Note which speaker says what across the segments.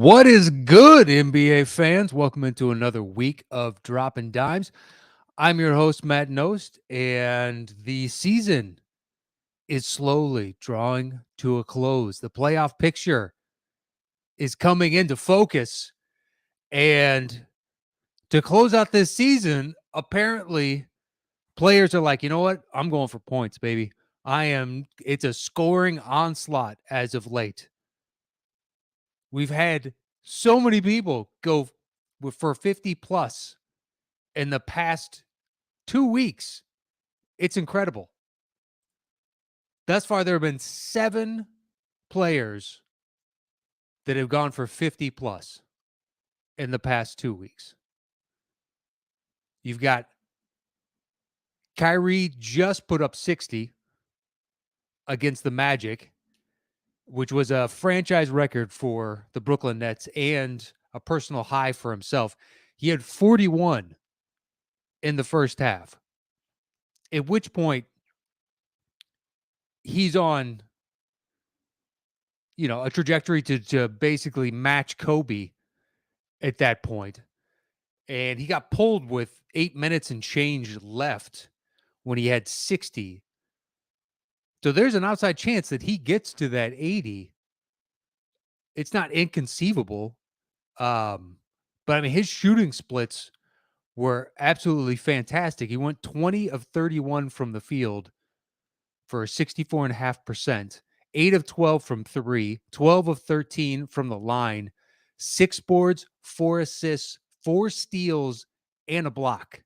Speaker 1: What is good, NBA fans? Welcome into another week of Dropping Dimes. I'm your host, Matt Knost, and the season is slowly drawing to a close. The playoff picture is coming into focus, and to close out this season, apparently players are like, you know what? I'm going for points, baby. It's a scoring onslaught as of late. We've had so many people go for 50 plus in the past 2 weeks. It's incredible. Thus far, there have been 7 players that have gone for 50 plus in the past 2 weeks. You've got Kyrie just put up 60 against the Magic, which was a franchise record for the Brooklyn Nets and a personal high for himself. He had 41 in the first half, at which point he's on, a trajectory to basically match Kobe at that point. And he got pulled with 8 minutes and change left when he had 60. So there's an outside chance that he gets to that 80. It's not inconceivable. But I mean, his shooting splits were absolutely fantastic. He went 20 of 31 from the field for 64.5%, 8 of 12 from 3, 12 of 13 from the line, 6 boards, 4 assists, 4 steals, and a block.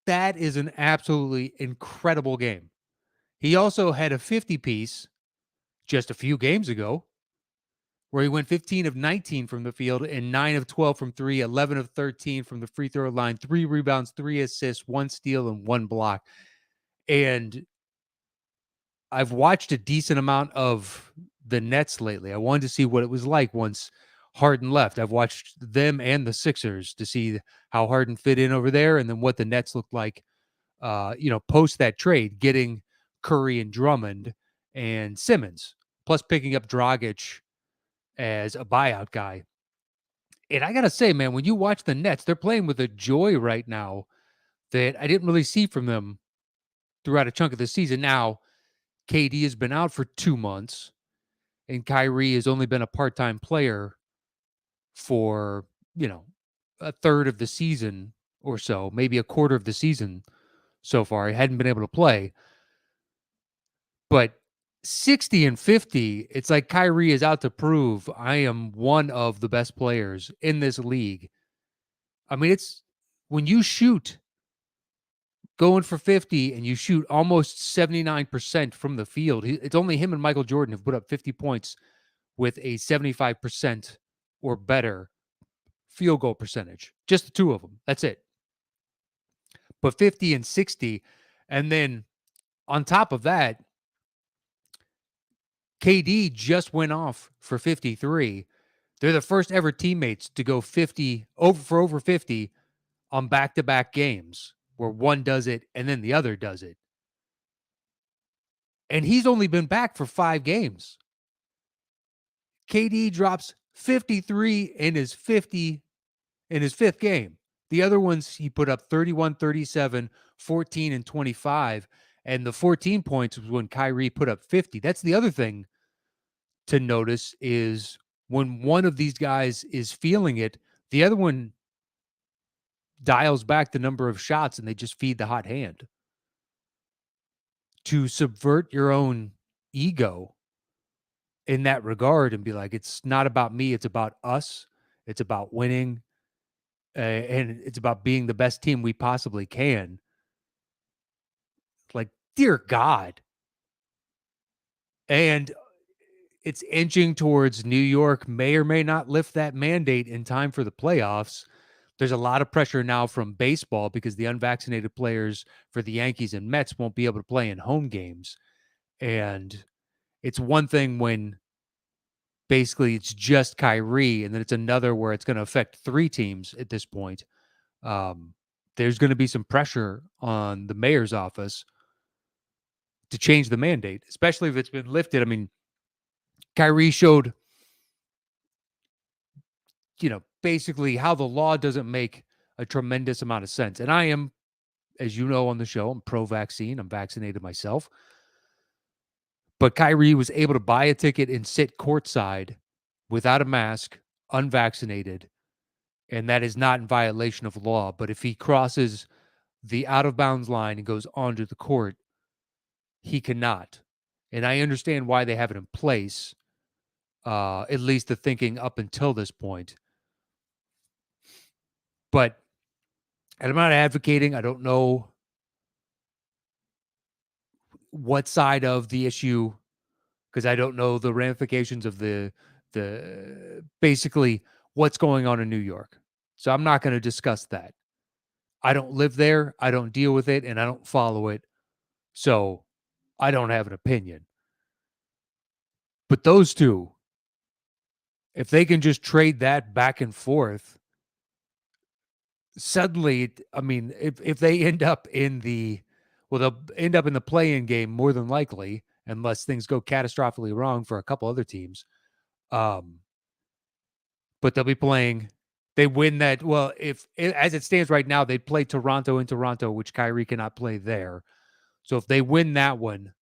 Speaker 1: That is an absolutely incredible game. He also had a 50-piece just a few games ago where he went 15 of 19 from the field and 9 of 12 from 3, 11 of 13 from the free throw line, 3 rebounds, 3 assists, 1 steal, and 1 block. And I've watched a decent amount of the Nets lately. I wanted to see what it was like once Harden left. I've watched them and the Sixers to see how Harden fit in over there and then what the Nets looked like, post that trade, getting Curry and Drummond and Simmons, plus picking up Dragic as a buyout guy. And I got to say, man, when you watch the Nets, they're playing with a joy right now that I didn't really see from them throughout a chunk of the season. Now, KD has been out for 2 months, and Kyrie has only been a part-time player for, a third of the season or so, maybe a quarter of the season so far. He hadn't been able to play. But 60 and 50, it's like Kyrie is out to prove I am one of the best players in this league. I mean, it's when you shoot going for 50 and you shoot almost 79% from the field, it's only him and Michael Jordan have put up 50 points with a 75% or better field goal percentage. Just the two of them. That's it. But 50 and 60. And then on top of that, KD just went off for 53. They're the first ever teammates to go 50 over 50 on back-to-back games where one does it and then the other does it. And he's only been back for 5 games. KD drops 53 in his 5th game. The other ones he put up 31, 37, 14 and 25, and the 14 points was when Kyrie put up 50. That's the other thing to notice is when one of these guys is feeling it, the other one dials back the number of shots and they just feed the hot hand. To subvert your own ego in that regard and be like, it's not about me, it's about us. It's about winning, and it's about being the best team we possibly can. Like, dear God. And it's inching towards New York may or may not lift that mandate in time for the playoffs. There's a lot of pressure now from baseball because the unvaccinated players for the Yankees and Mets won't be able to play in home games. And it's one thing when basically it's just Kyrie, and then it's another where it's going to affect 3 teams at this point. There's going to be some pressure on the mayor's office to change the mandate, especially if it's been lifted. I mean, Kyrie showed basically how the law doesn't make a tremendous amount of sense. And I am, as you know on the show, I'm pro-vaccine. I'm vaccinated myself. But Kyrie was able to buy a ticket and sit courtside without a mask, unvaccinated, and that is not in violation of law. But if he crosses the out of bounds line and goes onto the court, he cannot. And I understand why they have it in place, at least the thinking up until this point. But I'm not advocating. I don't know what side of the issue, because I don't know the ramifications of the basically what's going on in New York. So I'm not going to discuss that. I don't live there. I don't deal with it, and I don't follow it. So I don't have an opinion. But those two, if they can just trade that back and forth, suddenly, I mean, if they end up in they'll end up in the play-in game more than likely, unless things go catastrophically wrong for a couple other teams. But they'll be playing. They win that. Well, as it stands right now, they play Toronto in Toronto, which Kyrie cannot play there. So if they win that one,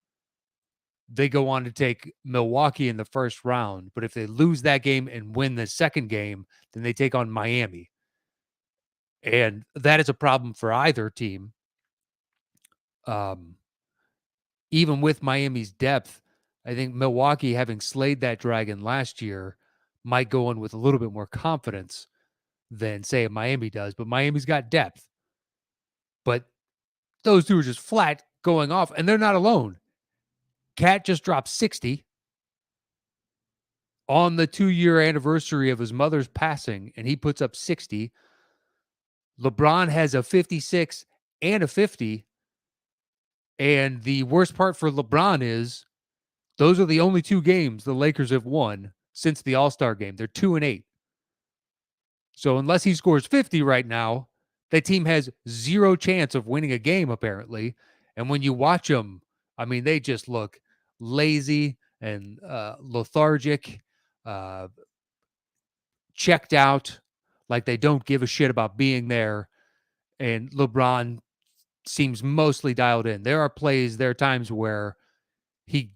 Speaker 1: they go on to take Milwaukee in the first round. But if they lose that game and win the second game, then they take on Miami. And that is a problem for either team. Even with Miami's depth, I think Milwaukee, having slayed that dragon last year, might go in with a little bit more confidence than, say, Miami does. But Miami's got depth. But those two are just flat going off, and they're not alone. Cat just dropped 60 on the 2-year anniversary of his mother's passing, and he puts up 60. LeBron has a 56 and a 50. And the worst part for LeBron is those are the only 2 games the Lakers have won since the All-Star game. They're 2-8. So unless he scores 50 right now, that team has zero chance of winning a game, apparently. And when you watch them, I mean, they just look lazy and lethargic, checked out, like they don't give a shit about being there. And LeBron seems mostly dialed in. There are times where he,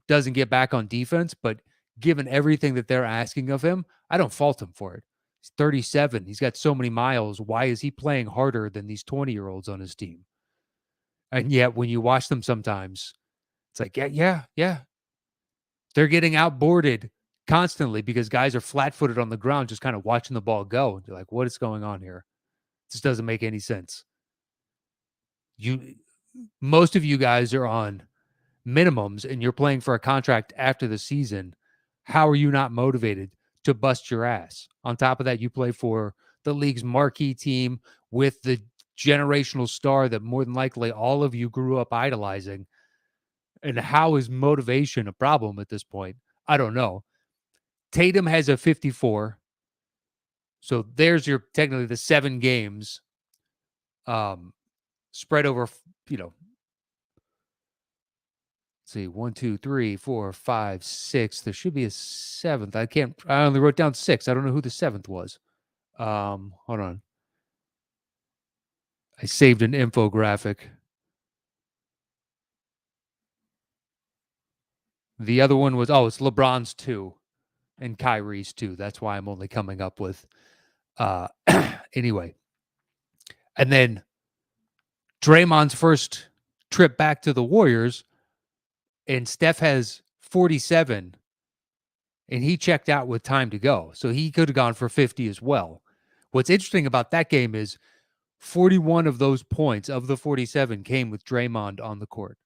Speaker 1: doesn't get back on defense, but given everything that they're asking of him, I don't fault him for it. He's 37. He's got so many miles. Why is he playing harder than these 20-year-olds on his team? And yet, when you watch them sometimes, it's like, yeah. They're getting outboarded constantly because guys are flat-footed on the ground just kind of watching the ball go. And you're like, what is going on here? This doesn't make any sense. Most of you guys are on minimums and you're playing for a contract after the season. How are you not motivated to bust your ass? On top of that, you play for the league's marquee team with the generational star that more than likely all of you grew up idolizing. And how is motivation a problem at this point? I don't know. Tatum has a 54. So there's your technically the 7 games spread over, see, 1, 2, 3, 4, 5, 6. There should be a 7th. I only wrote down 6. I don't know who the 7th was. Hold on. I saved an infographic. The other one was, it's LeBron's 2 and Kyrie's 2. That's why I'm only coming up with, anyway. And then Draymond's first trip back to the Warriors, and Steph has 47, and he checked out with time to go. So he could have gone for 50 as well. What's interesting about that game is 41 of those points of the 47 came with Draymond on the court.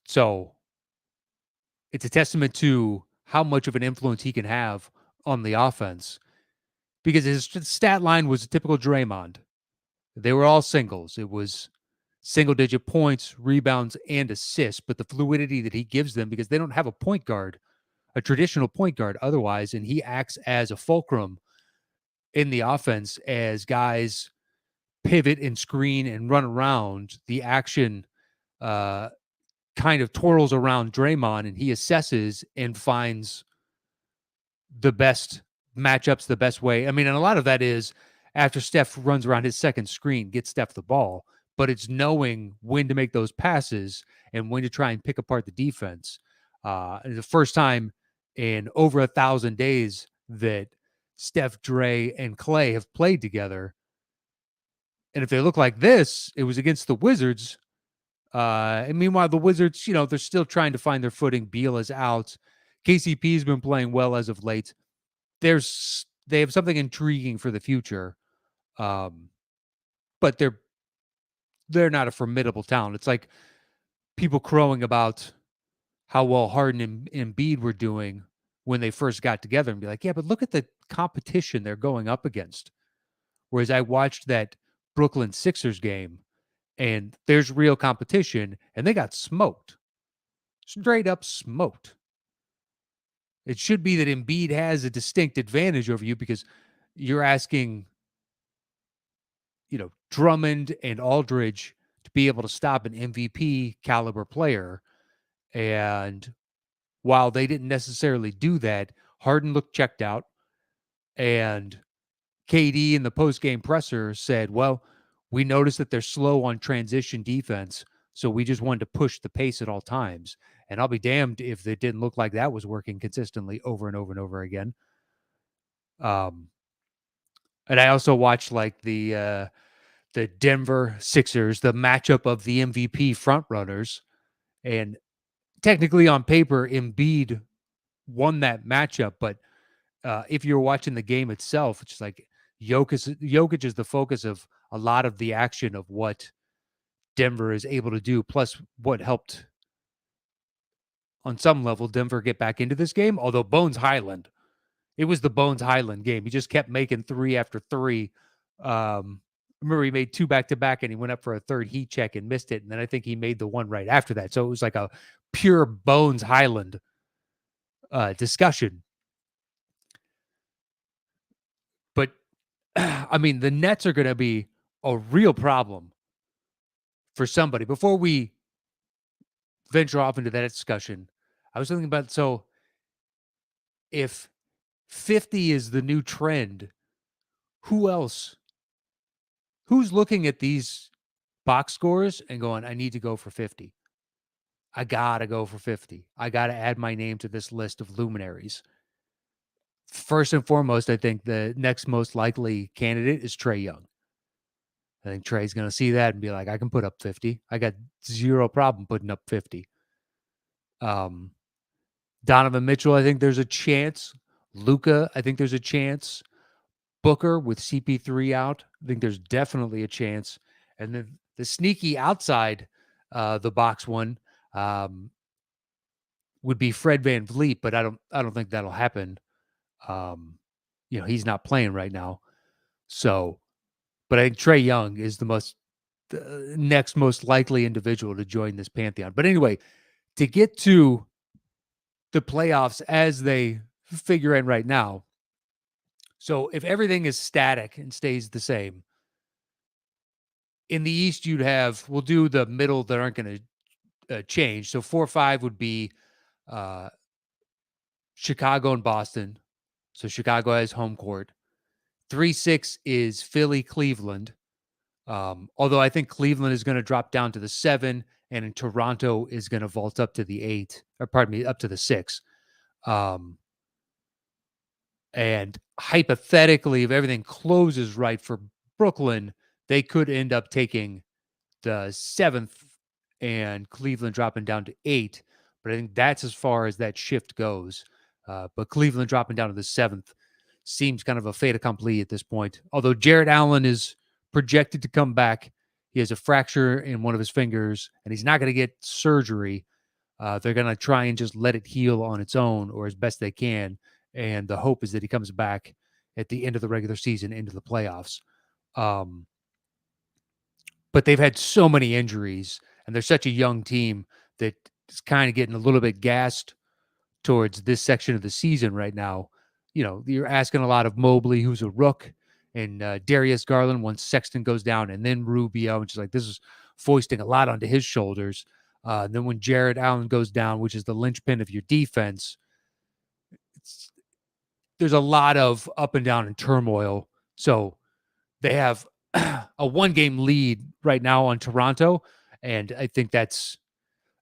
Speaker 1: So it's a testament to how much of an influence he can have on the offense, because his stat line was a typical Draymond. They were all singles. It was single-digit points, rebounds, and assists, but the fluidity that he gives them, because they don't have a point guard, a traditional point guard otherwise, and he acts as a fulcrum in the offense as guys pivot and screen and run around. The action kind of twirls around Draymond, and he assesses and finds the best matchups the best way. I mean, and a lot of that is after Steph runs around his second screen, get Steph the ball, but it's knowing when to make those passes and when to try and pick apart the defense. It's the first time in over 1,000 days that Steph, Dre, and Clay have played together. And if they look like this, it was against the Wizards. And meanwhile, the Wizards, they're still trying to find their footing. Beal is out. KCP's been playing well as of late. They have something intriguing for the future, but they're not a formidable talent. It's like people crowing about how well Harden and Embiid were doing when they first got together, and be like, yeah, but look at the competition they're going up against. Whereas I watched that Brooklyn Sixers game, and there's real competition, and they got smoked, straight up smoked. It should be that Embiid has a distinct advantage over you because you're asking, Drummond and Aldridge to be able to stop an MVP caliber player. And while they didn't necessarily do that, Harden looked checked out. And KD in the post-game presser said, well, we noticed that they're slow on transition defense, so we just wanted to push the pace at all times. And I'll be damned if it didn't look like that was working consistently over and over and over again. And I also watched like the Denver Sixers, the matchup of the MVP frontrunners. And technically on paper, Embiid won that matchup. But if you're watching the game itself, it's just like Jokic is the focus of a lot of the action of what Denver is able to do. Plus what helped on some level Denver get back into this game. Although Bones Highland, it was the Bones Highland game. He just kept making three after three. Remember, he made two back-to-back, and he went up for a third heat check and missed it. And then I think he made the one right after that. So it was like a pure Bones Highland discussion. But, I mean, the Nets are going to be a real problem for somebody. Before we venture off into that discussion, I was thinking about, so if 50 is the new trend, who else? Who's looking at these box scores and going, I need to go for 50. I got to go for 50. I got to add my name to this list of luminaries. First and foremost, I think the next most likely candidate is Trae Young. I think Trae's going to see that and be like, I can put up 50. I got zero problem putting up 50. Donovan Mitchell, I think there's a chance. Luka, I think there's a chance. Booker with CP3 out, I think there's definitely a chance. And then the sneaky outside the box one would be Fred VanVleet, but I don't think that'll happen. He's not playing right now. So, but I think Trae Young is the next most likely individual to join this pantheon. But anyway, to get to the playoffs as they figure in right now. So if everything is static and stays the same, in the East, we'll do the middle that aren't going to change. So 4-5 would be Chicago and Boston. So Chicago has home court. 3-6 is Philly, Cleveland. Although I think Cleveland is going to drop down to the 7, and in Toronto is going to vault up to the 8, or pardon me, up to the 6. And hypothetically, if everything closes right for Brooklyn, they could end up taking the 7th and Cleveland dropping down to 8. But I think that's as far as that shift goes. But Cleveland dropping down to the 7th seems kind of a fait accompli at this point. Although Jarrett Allen is projected to come back. He has a fracture in one of his fingers, and he's not going to get surgery. They're going to try and just let it heal on its own or as best they can. And the hope is that he comes back at the end of the regular season into the playoffs. But they've had so many injuries, and they're such a young team that it's kind of getting a little bit gassed towards this section of the season right now. You're asking a lot of Mobley, who's a rook, and Darius Garland once Sexton goes down, and then Rubio, which is like, this is foisting a lot onto his shoulders. And then when Jarrett Allen goes down, which is the linchpin of your defense, there's a lot of up and down and turmoil. So they have a 1-game lead right now on Toronto, and I think that's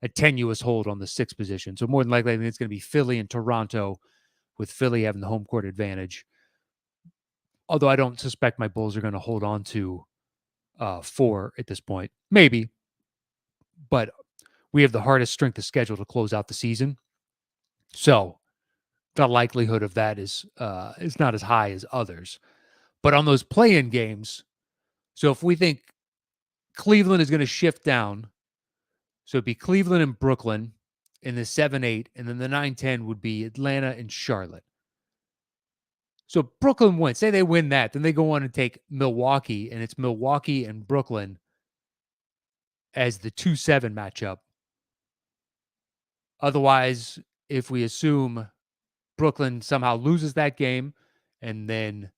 Speaker 1: a tenuous hold on the 6th position. So more than likely, I think it's going to be Philly and Toronto, with Philly having the home court advantage. Although I don't suspect my Bulls are going to hold on to 4 at this point. Maybe, but we have the hardest strength of schedule to close out the season. So the likelihood of that is not as high as others. But on those play-in games, so if we think Cleveland is going to shift down, so it'd be Cleveland and Brooklyn in the 7-8, and then the 9-10 would be Atlanta and Charlotte. So Brooklyn wins. Say they win that, then they go on and take Milwaukee, and it's Milwaukee and Brooklyn as the 2-7 matchup. Otherwise, if we assume Brooklyn somehow loses that game and then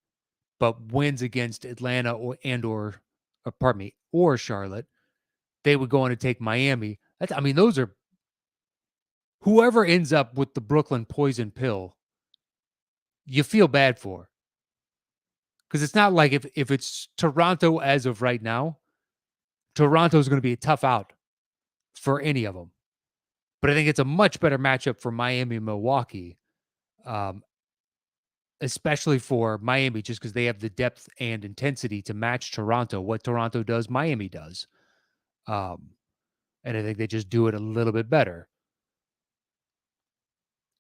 Speaker 1: but wins against Atlanta or Charlotte, they would go on to take Miami. Those are whoever ends up with the Brooklyn poison pill, you feel bad for. Because it's not like if it's Toronto as of right now, Toronto's going to be a tough out for any of them. But I think it's a much better matchup for Miami and Milwaukee, especially for Miami, just because they have the depth and intensity to match Toronto. What Toronto does, Miami does. And I think they just do it a little bit better.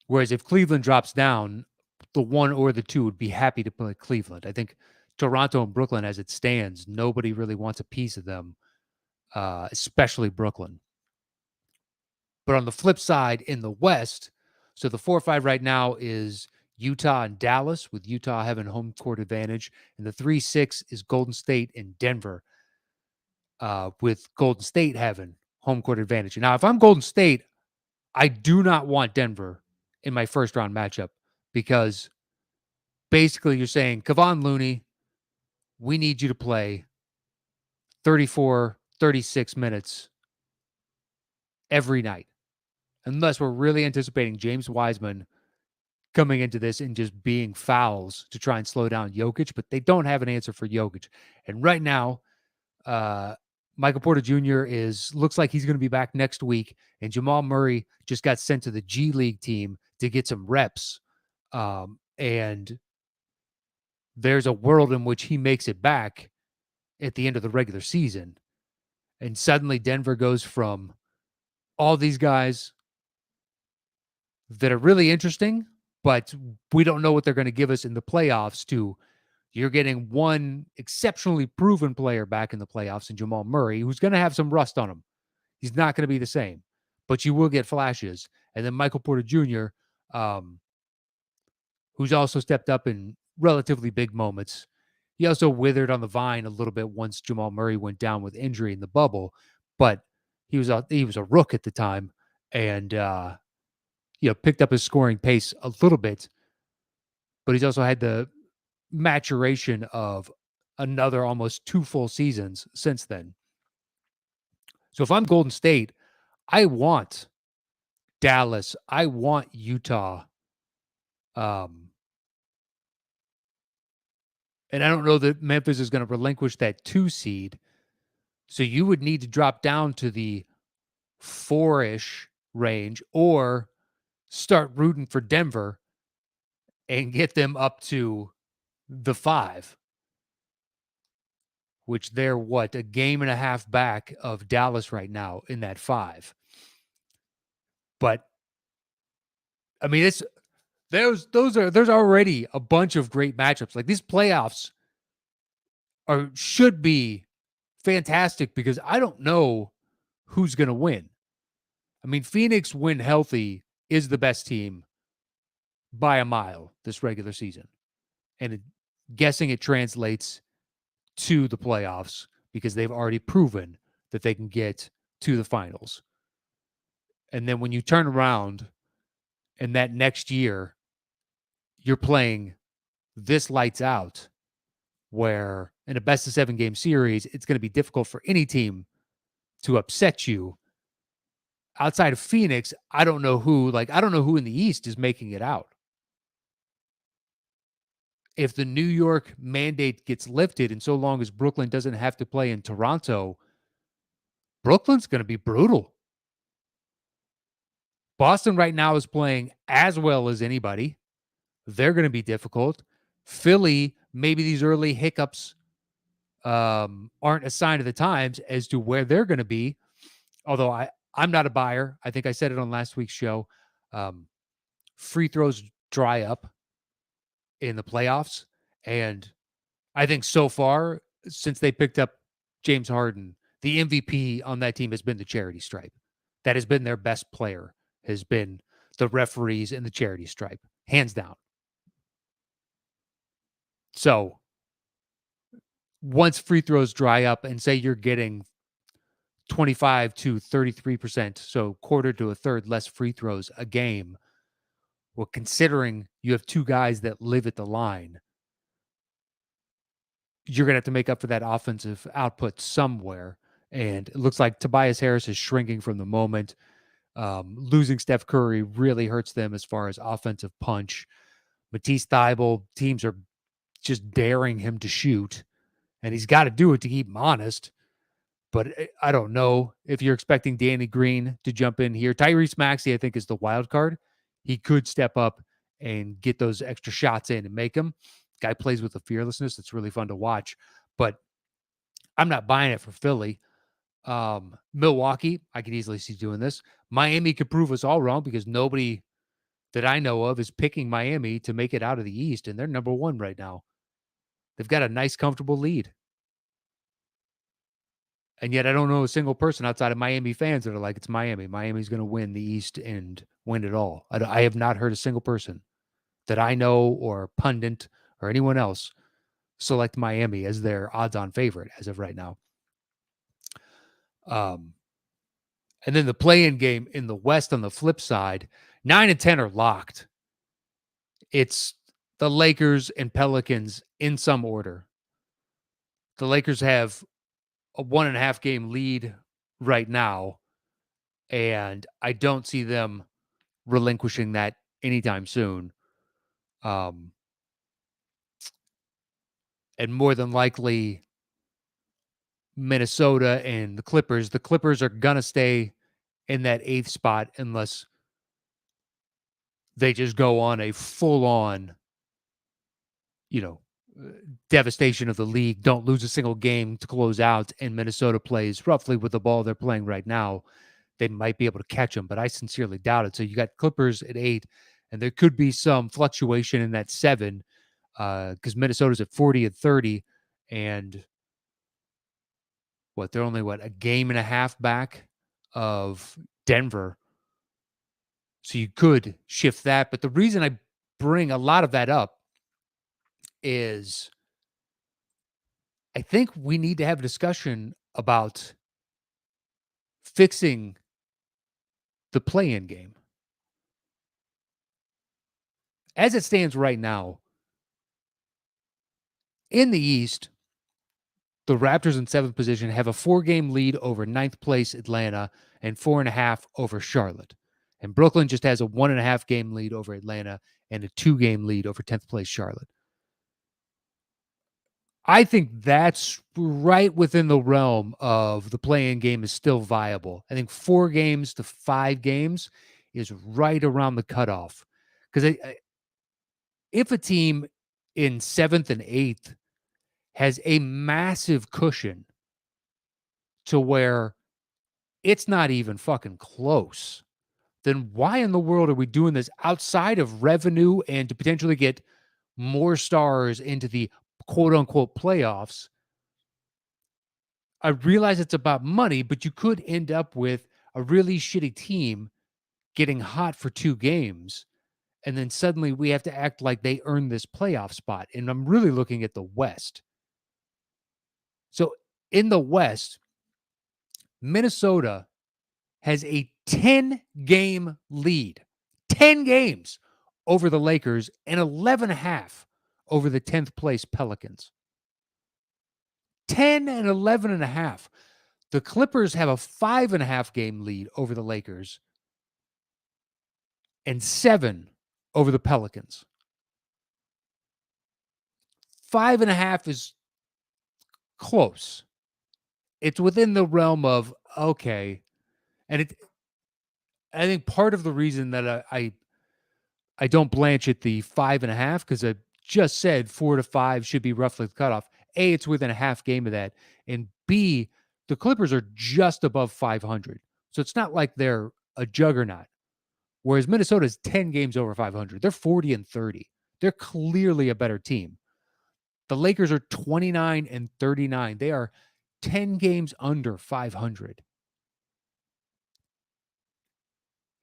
Speaker 1: Whereas if Cleveland drops down, the 1 or the 2 would be happy to play Cleveland. I think Toronto and Brooklyn, as it stands, nobody really wants a piece of them, especially Brooklyn. But on the flip side, in the West, so the 4-5 right now is Utah and Dallas, with Utah having home court advantage. And the 3-6 is Golden State and Denver, with Golden State having home court advantage. Now, if I'm Golden State, I do not want Denver in my first round matchup, because basically you're saying, Kevon Looney, we need you to play 34, 36 minutes every night, unless we're really anticipating James Wiseman coming into this and just being fouls to try and slow down Jokic, but they don't have an answer for Jokic. And right now, Michael Porter Jr. looks like he's going to be back next week, and Jamal Murray just got sent to the G League team to get some reps. And there's a world in which he makes it back at the end of the regular season. And suddenly Denver goes from all these guys that are really interesting, but we don't know what they're going to give us in the playoffs, to you're getting one exceptionally proven player back in the playoffs in Jamal Murray, who's going to have some rust on him. He's not going to be the same, but you will get flashes. And then Michael Porter Jr., who's also stepped up in relatively big moments. He also withered on the vine a little bit once Jamal Murray went down with injury in the bubble, but he was a rook at the time, and picked up his scoring pace a little bit. But he's also had the maturation of another almost 2 full seasons since then. So if I'm Golden State, I want Dallas, I want Utah. And I don't know that Memphis is going to relinquish that 2 seed. So you would need to drop down to the 4-ish range, or start rooting for Denver and get them up to the 5, which they're a game and a half back of Dallas right now in that 5. But I mean, there's already a bunch of great matchups. Like, these playoffs should be fantastic, because I don't know who's going to win. I mean, Phoenix, when healthy, is the best team by a mile this regular season. And guessing it translates to the playoffs, because they've already proven that they can get to the finals. And then when you turn around and that next year you're playing this lights out, where in a best of 7 game series, it's going to be difficult for any team to upset you. Outside of Phoenix, I don't know who in the East is making it out. if the New York mandate gets lifted and so long as Brooklyn doesn't have to play in Toronto, Brooklyn's going to be brutal. Boston right now is playing as well as anybody. They're going to be difficult. Philly, maybe these early hiccups aren't a sign of the times as to where they're going to be. Although I'm not a buyer. I think I said it on last week's show. Um, Free throws dry up in the playoffs. And I think so far, since they picked up James Harden, the MVP on that team has been the charity stripe. That has been their best player, has been the referees and the charity stripe, hands down. So once free throws dry up and say you're getting 25 to 33%, so quarter to a third less free throws a game, well, considering you have two guys that live at the line, you're going to have to make up for that offensive output somewhere. And it looks like Tobias Harris is shrinking from the moment. Losing Steph Curry really hurts them as far as offensive punch. Matisse Thybulle, teams are just daring him to shoot, and he's got to do it to keep him honest. But I don't know if you're expecting Danny Green to jump in here. Tyrese Maxey, I think, is the wild card. He could step up and get those extra shots in and make them. Guy plays with a fearlessness that's really fun to watch. But I'm not buying it for Philly. Milwaukee, I could easily see doing this. Miami could prove us all wrong because nobody that I know of is picking Miami to make it out of the East, and they're number one right now. They've got a nice, comfortable lead. And yet I don't know a single person outside of Miami fans that are like, it's Miami. Miami's going to win the East and win it all. I have not heard a single person that I know or pundit or anyone else select Miami as their odds-on favorite as of right now. And then the play-in game in the West on the flip side, 9 and 10 are locked. It's the Lakers and Pelicans in some order. The Lakers have a 1.5 game lead right now, and I don't see them relinquishing that anytime soon. And more than likely, Minnesota and the Clippers are going to stay in that 8th spot unless they just go on a full-on, you know, devastation of the league, don't lose a single game to close out, and Minnesota plays roughly with the ball they're playing right now. They might be able to catch them, but I sincerely doubt it. So you got Clippers at 8, and there could be some fluctuation in that 7 because Minnesota's at 40 and 30, and they're only a game and a half back of Denver. So you could shift that. But the reason I bring a lot of that up is I think we need to have a discussion about fixing the play-in game. As it stands right now, in the East, the Raptors in 7th position have a 4-game lead over 9th place Atlanta and 4.5 over Charlotte. And Brooklyn just has a 1.5 game lead over Atlanta and a 2-game lead over 10th place Charlotte. I think that's right within the realm of the play-in game is still viable. I think 4 games to 5 games is right around the cutoff. Because if a team in 7th and 8th has a massive cushion to where it's not even fucking close, then why in the world are we doing this outside of revenue and to potentially get more stars into the quote-unquote playoffs? I realize it's about money, but you could end up with a really shitty team getting hot for 2 games, and then suddenly we have to act like they earned this playoff spot. And I'm really looking at the West. So in the West, Minnesota has a 10-game lead, 10 games over the Lakers and 11.5 over the 10th place Pelicans. 10 and 11.5. The Clippers have a 5.5 game lead over the Lakers and 7 over the Pelicans. 5.5 is close. It's within the realm of okay. And I think part of the reason that I don't blanch at the 5.5 because I just said 4 to 5 should be roughly the cutoff. A, it's within a half game of that, and B, the Clippers are just above 500, so it's not like they're a juggernaut. Whereas Minnesota's 10 games over 500, they're 40-30. They're clearly a better team. The Lakers are 29-39. They are 10 games under 500.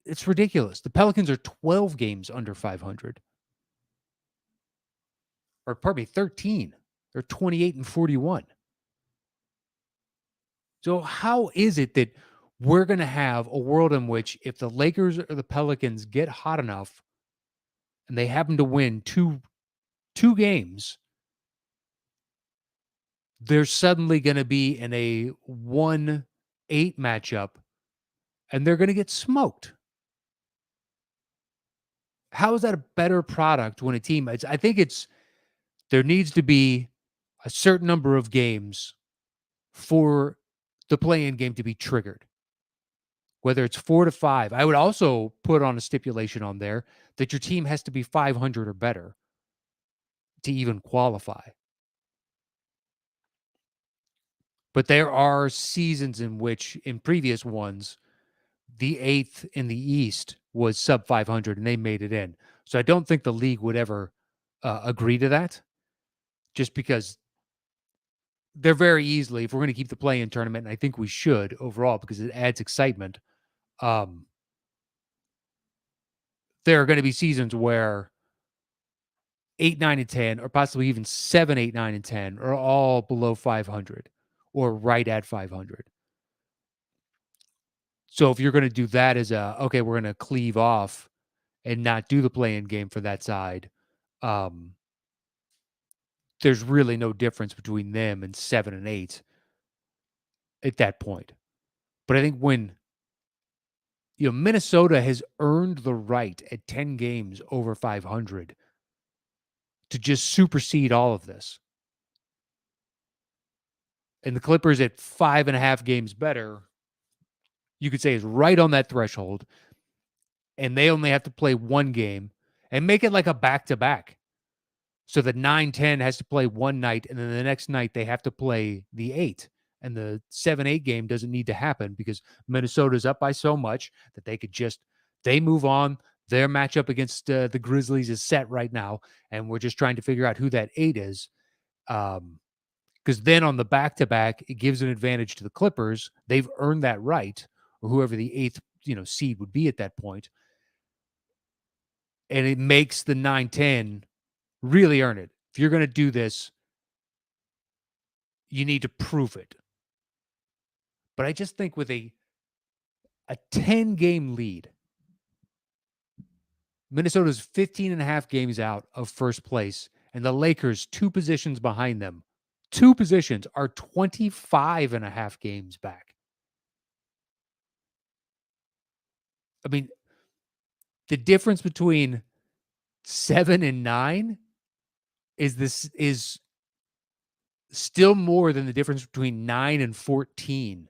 Speaker 1: It's ridiculous. The Pelicans are 12 games under 500. Or pardon me, 13. They're 28-41. So how is it that we're going to have a world in which if the Lakers or the Pelicans get hot enough and they happen to win two games, they're suddenly going to be in a 1-8 matchup and they're going to get smoked? How is that a better product when a team I think there needs to be a certain number of games for the play-in game to be triggered, whether it's 4 to 5. I would also put on a stipulation on there that your team has to be 500 or better to even qualify. But there are seasons in which, in previous ones, the eighth in the East was sub 500 and they made it in. So I don't think the league would ever agree to that just because they're very easily, if we're going to keep the play-in tournament, and I think we should overall because it adds excitement, um, there are going to be seasons where 8, 9, and 10, or possibly even 7, 8, 9, and 10 are all below 500 or right at 500. So if you're going to do that as okay, we're going to cleave off and not do the play-in game for that side, um, there's really no difference between them and 7 and 8 at that point. But I think when Minnesota has earned the right at 10 games over 500 to just supersede all of this. And the Clippers at 5.5 games better, you could say is right on that threshold. And they only have to play one game and make it like a back-to-back. So the 9-10 has to play one night, and then the next night they have to play the 8. And the 7-8 game doesn't need to happen because Minnesota's up by so much that they move on. Their matchup against the Grizzlies is set right now, and we're just trying to figure out who that 8 is. Because then on the back-to-back, it gives an advantage to the Clippers. They've earned that right, or whoever the 8th seed would be at that point. And it makes the 9-10 really earn it. If you're going to do this, you need to prove it. But I just think with a 10-game lead, Minnesota's 15.5 games out of first place, and the Lakers 2 positions behind them. 2 positions are 25.5 games back. I mean, the difference between 7 and 9 is still more than the difference between 9 and 14,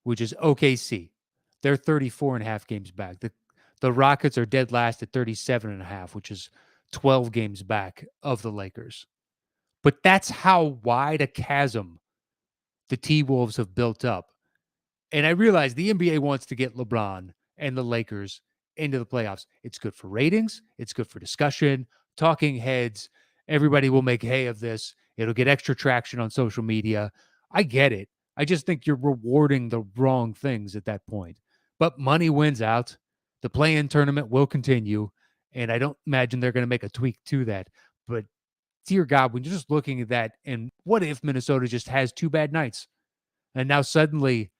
Speaker 1: which is OKC. They're 34.5 games back. The Rockets are dead last at 37.5, which is 12 games back of the Lakers. But that's how wide a chasm the T-Wolves have built up. And I realize the NBA wants to get LeBron and the Lakers into the playoffs. It's good for ratings. It's good for discussion, talking heads. Everybody will make hay of this. It'll get extra traction on social media. I get it. I just think you're rewarding the wrong things at that point. But money wins out. The play-in tournament will continue. And I don't imagine they're going to make a tweak to that. But dear God, when you're just looking at that, and what if Minnesota just has 2 bad nights? And now suddenly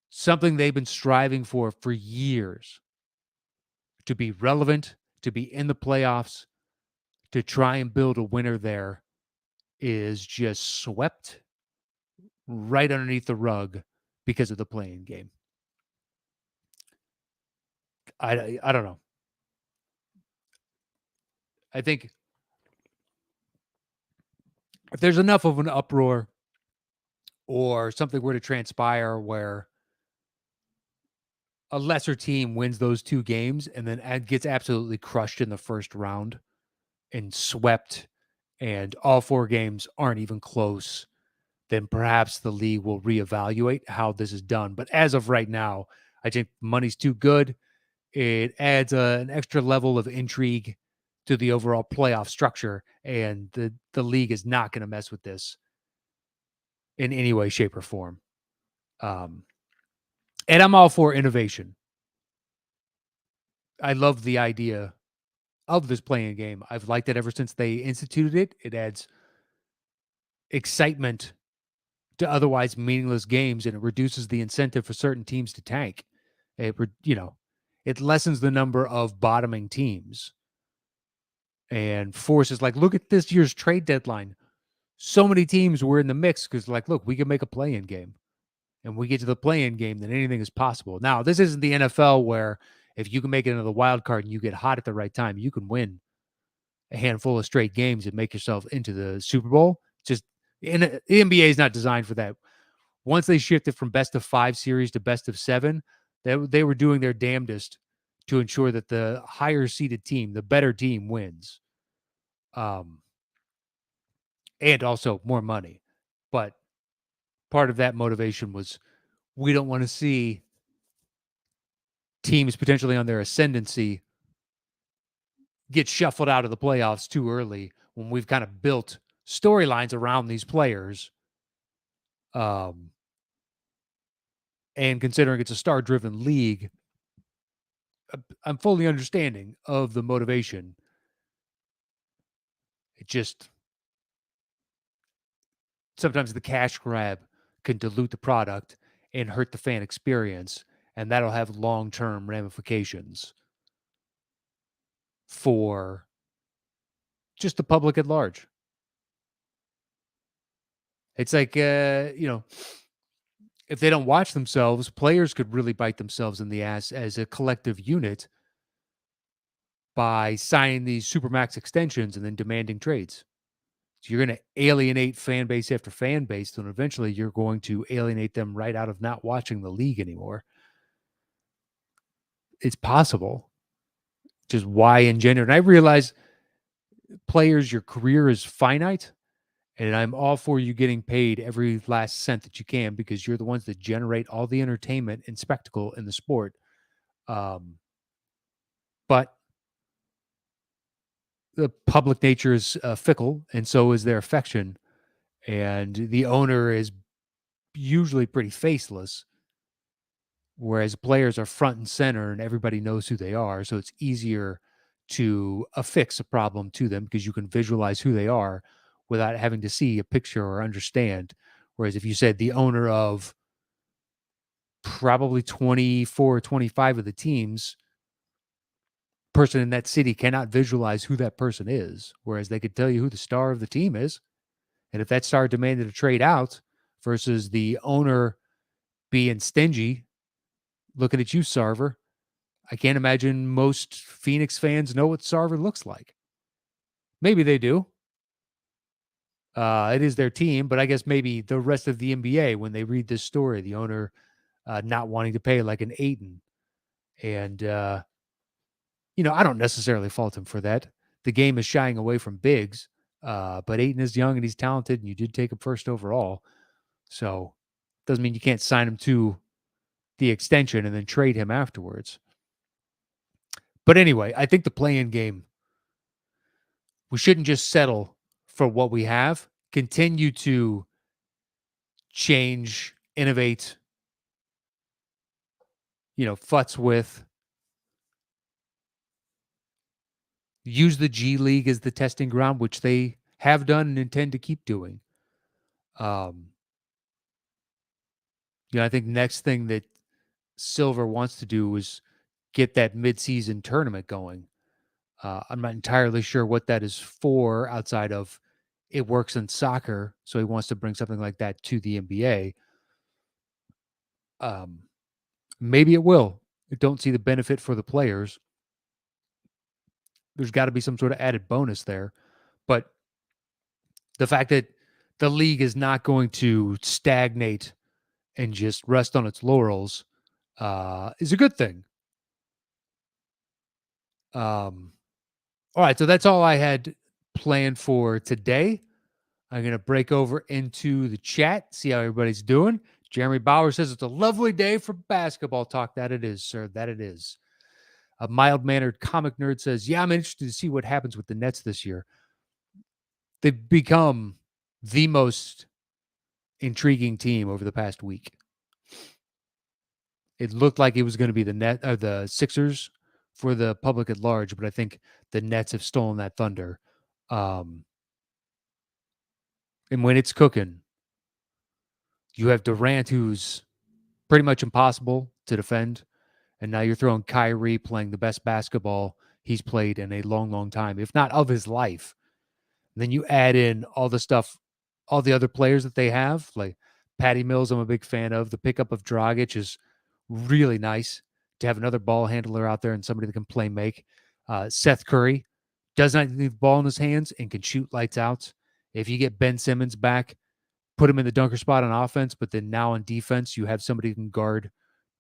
Speaker 1: something they've been striving for years, to be relevant, to be in the playoffs, to try and build a winner there, is just swept right underneath the rug because of the play-in game. I don't know. I think if there's enough of an uproar or something were to transpire where a lesser team wins those 2 games and then gets absolutely crushed in the first round and swept, and all 4 games aren't even close, then perhaps the league will reevaluate how this is done. But as of right now, I think money's too good. It adds an extra level of intrigue to the overall playoff structure, and the league is not going to mess with this in any way, shape, or form. Um, and I'm all for innovation. I love the idea of this playing game. I've liked it ever since they instituted it. It adds excitement to otherwise meaningless games, and it reduces the incentive for certain teams to tank. It lessens the number of bottoming teams and forces like, look at this year's trade deadline. So many teams were in the mix because, like, look, we can make a play-in game, and we get to the play-in game, then anything is possible. Now, this isn't the NFL where if you can make it into the wild card and you get hot at the right time, you can win a handful of straight games and make yourself into the Super Bowl. Just the NBA is not designed for that. Once they shifted from best of 5 series to best of 7, they were doing their damnedest to ensure that the higher seeded team, the better team, wins. And also more money. But part of that motivation was we don't want to see teams potentially on their ascendancy get shuffled out of the playoffs too early when we've kind of built storylines around these players. And considering it's a star-driven league, I'm fully understanding of the motivation. It just sometimes the cash grab can dilute the product and hurt the fan experience, and that'll have long-term ramifications for just the public at large. It's like, if they don't watch themselves, players could really bite themselves in the ass as a collective unit by signing these supermax extensions and then demanding trades. So you're going to alienate fan base after fan base, and eventually you're going to alienate them right out of not watching the league anymore. It's possible. Just why engender? And I realize players, your career is finite, and I'm all for you getting paid every last cent that you can because you're the ones that generate all the entertainment and spectacle in the sport. But the public nature is fickle, and so is their affection. And the owner is usually pretty faceless, whereas players are front and center and everybody knows who they are. So it's easier to affix a problem to them because you can visualize who they are without having to see a picture or understand. Whereas if you said the owner of probably 24 or 25 of the teams, person in that city cannot visualize who that person is, whereas they could tell you who the star of the team is. And if that star demanded a trade out versus the owner being stingy, looking at you, Sarver, I can't imagine most Phoenix fans know what Sarver looks like. Maybe they do. It is their team, but I guess maybe the rest of the NBA, when they read this story, the owner not wanting to pay like an Aiton. And, I don't necessarily fault him for that. The game is shying away from bigs, but Aiton is young and he's talented, and you did take him first overall. So doesn't mean you can't sign him to the extension and then trade him afterwards. But anyway, I think the play-in game, we shouldn't just settle for what we have. Continue to change, innovate, futz with. Use the G League as the testing ground, which they have done and intend to keep doing. Um, I think next thing that Silver wants to do is get that mid-season tournament going. I'm not entirely sure what that is for outside of it works in soccer, so he wants to bring something like that to the NBA. Maybe it will. I don't see the benefit for the players. There's got to be some sort of added bonus there. But the fact that the league is not going to stagnate and just rest on its laurels is a good thing. All right, so that's all I had planned for today. I'm going to break over into the chat, see how everybody's doing. Jeremy Bauer says it's a lovely day for basketball talk. That it is, sir. That it is. A mild-mannered comic nerd says, yeah, I'm interested to see what happens with the Nets this year. They've become the most intriguing team over the past week. It looked like it was going to be the Sixers for the public at large, but I think the Nets have stolen that thunder. And when it's cooking, you have Durant, who's pretty much impossible to defend, and now you're throwing Kyrie playing the best basketball he's played in a long, long time, if not of his life. And then you add in all the stuff, all the other players that they have, like Patty Mills, I'm a big fan of. The pickup of Dragic is really nice to have another ball handler out there and somebody that can play make. Seth Curry does not need the ball in his hands and can shoot lights out. If you get Ben Simmons back, put him in the dunker spot on offense, but then now on defense, you have somebody who can guard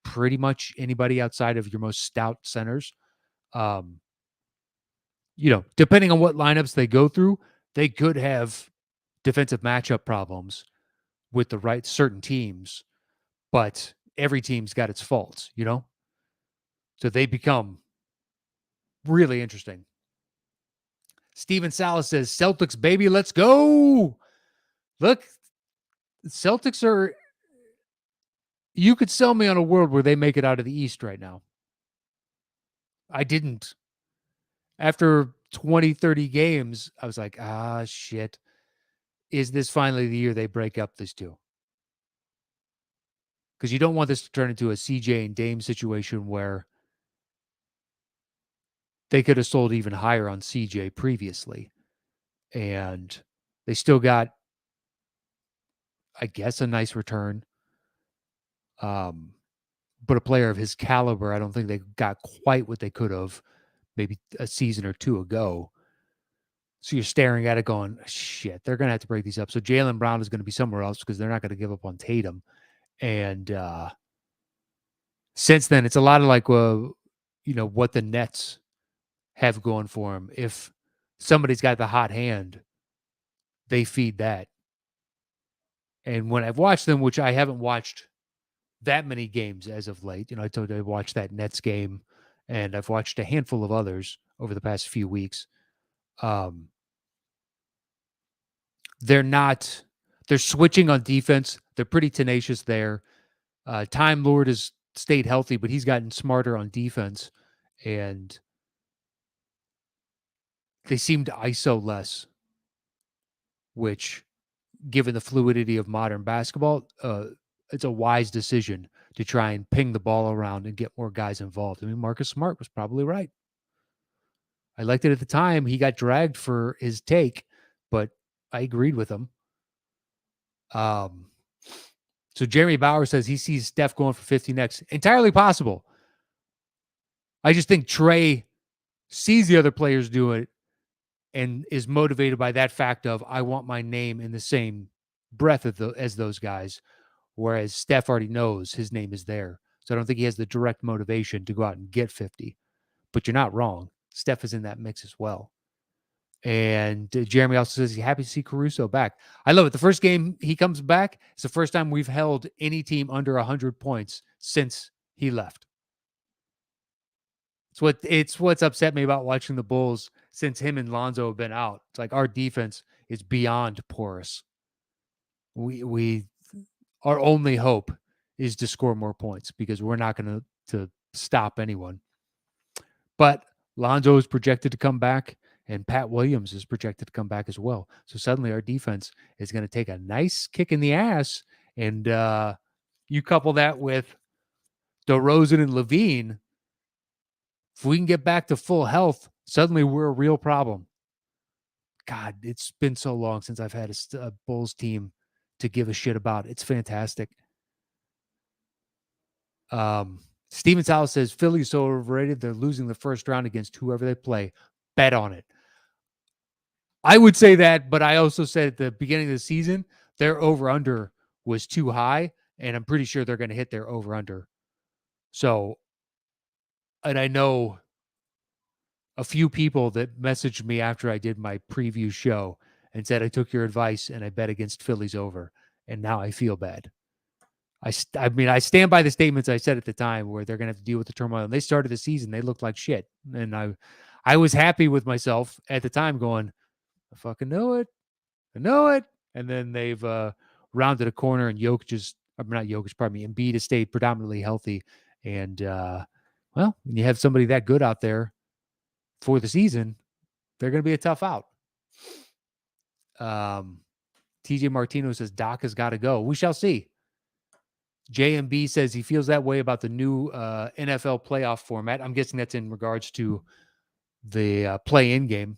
Speaker 1: pretty much anybody outside of your most stout centers. Depending on what lineups they go through, they could have defensive matchup problems with the right certain teams, but every team's got its faults, So they become really interesting. Steven Salas says, Celtics, baby, let's go. Look, Celtics are, you could sell me on a world where they make it out of the East right now. I didn't. After 20, 30 games, I was like, shit. Is this finally the year they break up these two? Because you don't want this to turn into a CJ and Dame situation where they could have sold even higher on CJ previously. And they still got, I guess, a nice return. But a player of his caliber, I don't think they got quite what they could have maybe a season or two ago. So you're staring at it going, shit, they're going to have to break these up. So Jaylen Brown is going to be somewhere else because they're not going to give up on Tatum. And since then, it's a lot of like, what the Nets have going for them. If somebody's got the hot hand, they feed that. And when I've watched them, which I haven't watched that many games as of late, I told you I watched that Nets game and I've watched a handful of others over the past few weeks. They're switching on defense. They're pretty tenacious there. Time Lord has stayed healthy, but he's gotten smarter on defense. And they seem to ISO less, which, given the fluidity of modern basketball, it's a wise decision to try and ping the ball around and get more guys involved. I mean, Marcus Smart was probably right. I liked it at the time. He got dragged for his take, but I agreed with him. So Jeremy Bauer says he sees Steph going for 50 next. Entirely possible. I just think Trey sees the other players do it and is motivated by that fact of, I want my name in the same breath as those guys, whereas Steph already knows his name is there. So I don't think he has the direct motivation to go out and get 50. But you're not wrong. Steph is in that mix as well. And Jeremy also says he's happy to see Caruso back. I love it. The first game he comes back, it's the first time we've held any team under 100 points since he left. It's what's upset me about watching the Bulls since him and Lonzo have been out. It's like our defense is beyond porous. Our only hope is to score more points because we're not going to stop anyone. But Lonzo is projected to come back, and Pat Williams is projected to come back as well. So suddenly our defense is going to take a nice kick in the ass. And you couple that with DeRozan and Levine, if we can get back to full health, suddenly we're a real problem. God, it's been so long since I've had a Bulls team to give a shit about. It's fantastic. Steven Salas says Philly's so overrated. They're losing the first round against whoever they play. Bet on it. I would say that, but I also said at the beginning of the season, their over-under was too high, and I'm pretty sure they're gonna hit their over-under. So, and I know a few people that messaged me after I did my preview show and said, "I took your advice and I bet against Phillies over, and now I feel bad." I mean, I stand by the statements I said at the time where they're gonna have to deal with the turmoil. And they started the season, they looked like shit, and I was happy with myself at the time going, "I fucking know it. I know it." And then they've rounded a corner, and not Jokic, pardon me, Embiid has stayed predominantly healthy. And well, when you have somebody that good out there for the season, they're going to be a tough out. TJ Martino says Doc has got to go. We shall see. JMB says he feels that way about the new NFL playoff format. I'm guessing that's in regards to the play-in game.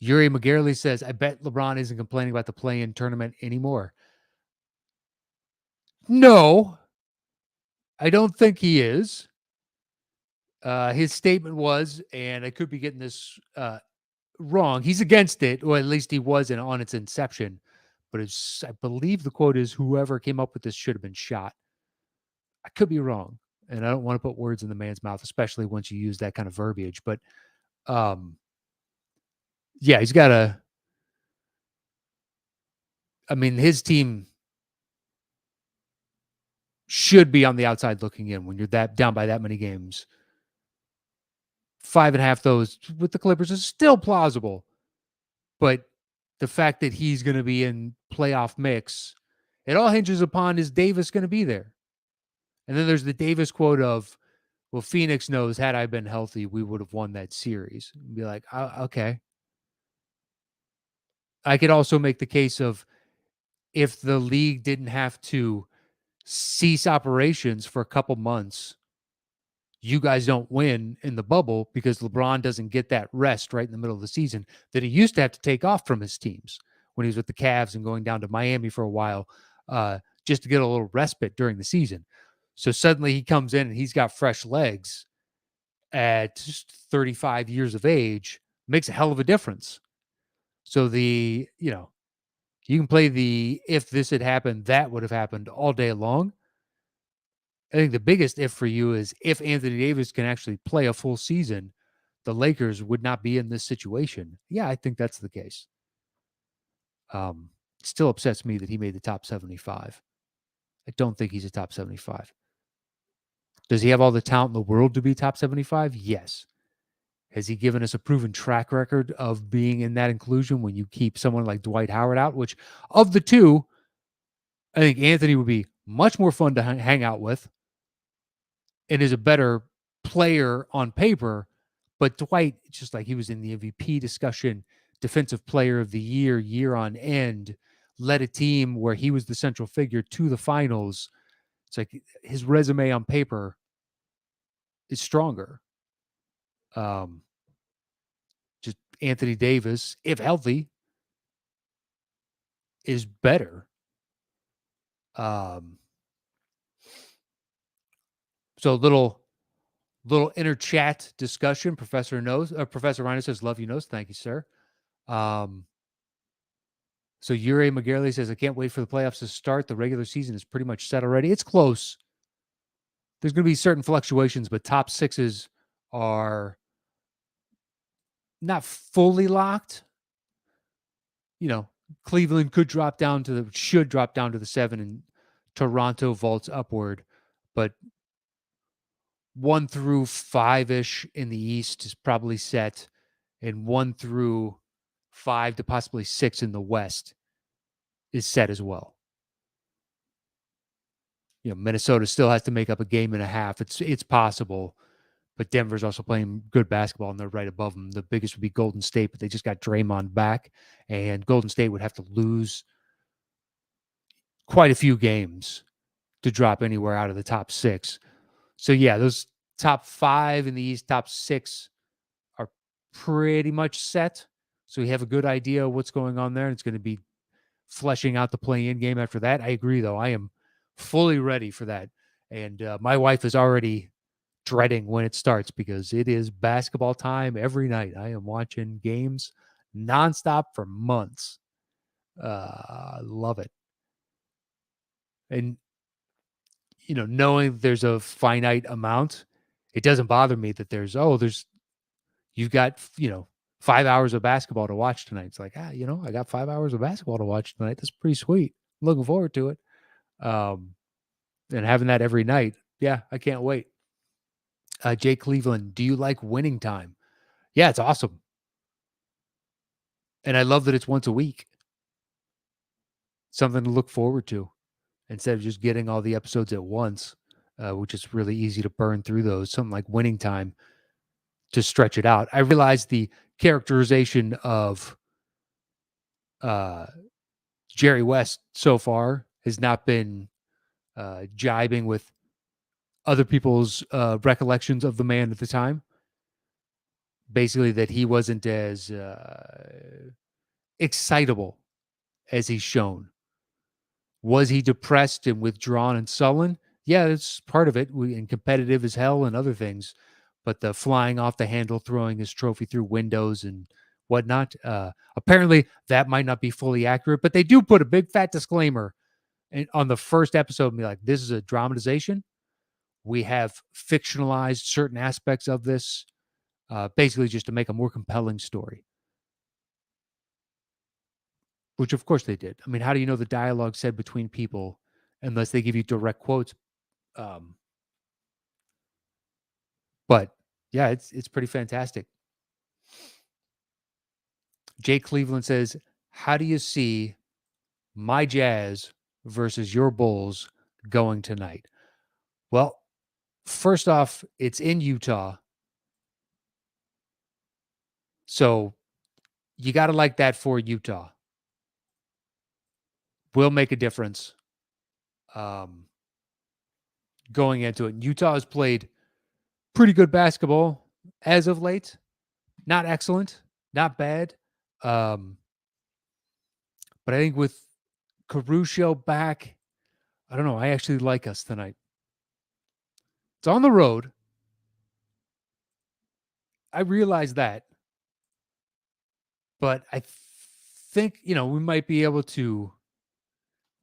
Speaker 1: Yuri McGarley says, I bet LeBron isn't complaining about the play-in tournament anymore. No, I don't think he is. His statement was, and I could be getting this wrong, he's against it, or at least he was on its inception. But I believe the quote is, whoever came up with this should have been shot. I could be wrong, and I don't want to put words in the man's mouth, especially once you use that kind of verbiage. But yeah, he's got a. I mean, his team should be on the outside looking in when you're that down by that many games. 5.5 those with the Clippers is still plausible, but the fact that he's going to be in playoff mix, it all hinges upon, is Davis going to be there? And then there's the Davis quote of, well, Phoenix knows had I been healthy, we would have won that series. And be like, okay. I could also make the case of, if the league didn't have to cease operations for a couple months, you guys don't win in the bubble because LeBron doesn't get that rest right in the middle of the season that he used to have to take off from his teams when he was with the Cavs and going down to Miami for a while, just to get a little respite during the season. So suddenly he comes in and he's got fresh legs at just 35 years of age, makes a hell of a difference. So you can play the, if this had happened, that would have happened all day long. I think the biggest if for you is, if Anthony Davis can actually play a full season, the Lakers would not be in this situation. Yeah, I think that's the case. Still upsets me that he made the top 75. I don't think he's a top 75. Does he have all the talent in the world to be top 75? Yes. Has he given us a proven track record of being in that inclusion when you keep someone like Dwight Howard out? Which, of the two, I think Anthony would be much more fun to hang out with and is a better player on paper. But Dwight, just like he was in the MVP discussion, defensive player of the year on end, led a team where he was the central figure to the finals. It's like his resume on paper is stronger. Just Anthony Davis, if healthy, is better. So little inner chat discussion. Professor Rhino says, love you, Knost. Thank you, sir. So Yuri McGarley says, I can't wait for the playoffs to start. The regular season is pretty much set already. It's close. There's going to be certain fluctuations, but top sixes are not fully locked. Cleveland should drop down to the 7, and Toronto vaults upward. But 1 through 5-ish in the East is probably set, and 1 through 5 to possibly 6 in the West is set as well. Minnesota still has to make up a game and a half. It's possible, but Denver's also playing good basketball, and they're right above them. The biggest would be Golden State, but they just got Draymond back, and Golden State would have to lose quite a few games to drop anywhere out of the top 6. So yeah, those top 5 in the East, top 6 are pretty much set. So we have a good idea of what's going on there. It's going to be fleshing out the play-in game after that. I agree, though. I am fully ready for that. And my wife is already dreading when it starts because it is basketball time every night. I am watching games nonstop for months. Love it. And, knowing there's a finite amount, it doesn't bother me that you've got, 5 hours of basketball to watch tonight. It's like, I got 5 hours of basketball to watch tonight. That's pretty sweet. Looking forward to it. Um, and having that every night. Yeah, I can't wait. Jay Cleveland, do you like winning time? Yeah, it's awesome. And I love that it's once a week. Something to look forward to instead of just getting all the episodes at once, which is really easy to burn through those. Something like winning time to stretch it out. I realize the characterization of uh, Jerry West so far has not been jibing with other people's recollections of the man at the time. Basically, that he wasn't as excitable as he's shown. Was he depressed and withdrawn and sullen? Yeah, that's part of it. And competitive as hell and other things. But the flying off the handle, throwing his trophy through windows and whatnot. Apparently, that might not be fully accurate, but they do put a big fat disclaimer on the first episode and be like, this is a dramatization. We have fictionalized certain aspects of this, basically just to make a more compelling story. Which, of course, they did. I mean, how do you know the dialogue said between people unless they give you direct quotes? But yeah, it's pretty fantastic. Jay Cleveland says, how do you see my Jazz versus your Bulls going tonight? Well, first off, it's in Utah. So you got to like that for Utah. Will make a difference going into it. Utah has played pretty good basketball as of late. Not excellent, not bad. But I think with Caruso back, I don't know. I actually like us tonight. It's on the road. I realize that. But I think, we might be able to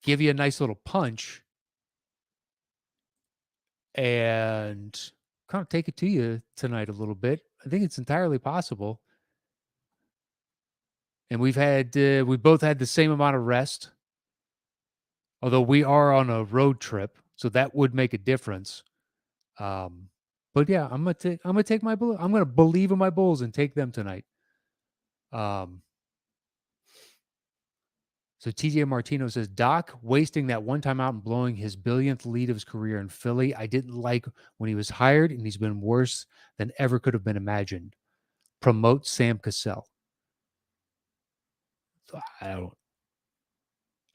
Speaker 1: give you a nice little punch and kind of take it to you tonight a little bit. I think it's entirely possible. And we both had the same amount of rest, although we are on a road trip, so that would make a difference. But yeah, I'm gonna take my Bulls. I'm gonna believe in my Bulls and take them tonight. So TJ Martino says, Doc wasting that one time out and blowing his billionth lead of his career in Philly. I didn't like when he was hired, and he's been worse than ever could have been imagined. Promote Sam Cassell. I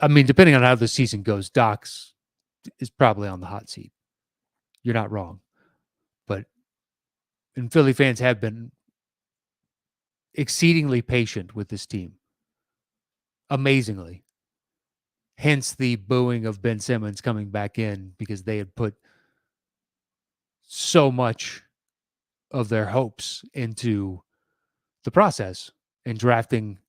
Speaker 1: mean, depending on how the season goes, Doc's is probably on the hot seat. You're not wrong. And Philly fans have been exceedingly patient with this team. Amazingly. Hence the booing of Ben Simmons coming back in because they had put so much of their hopes into the process and drafting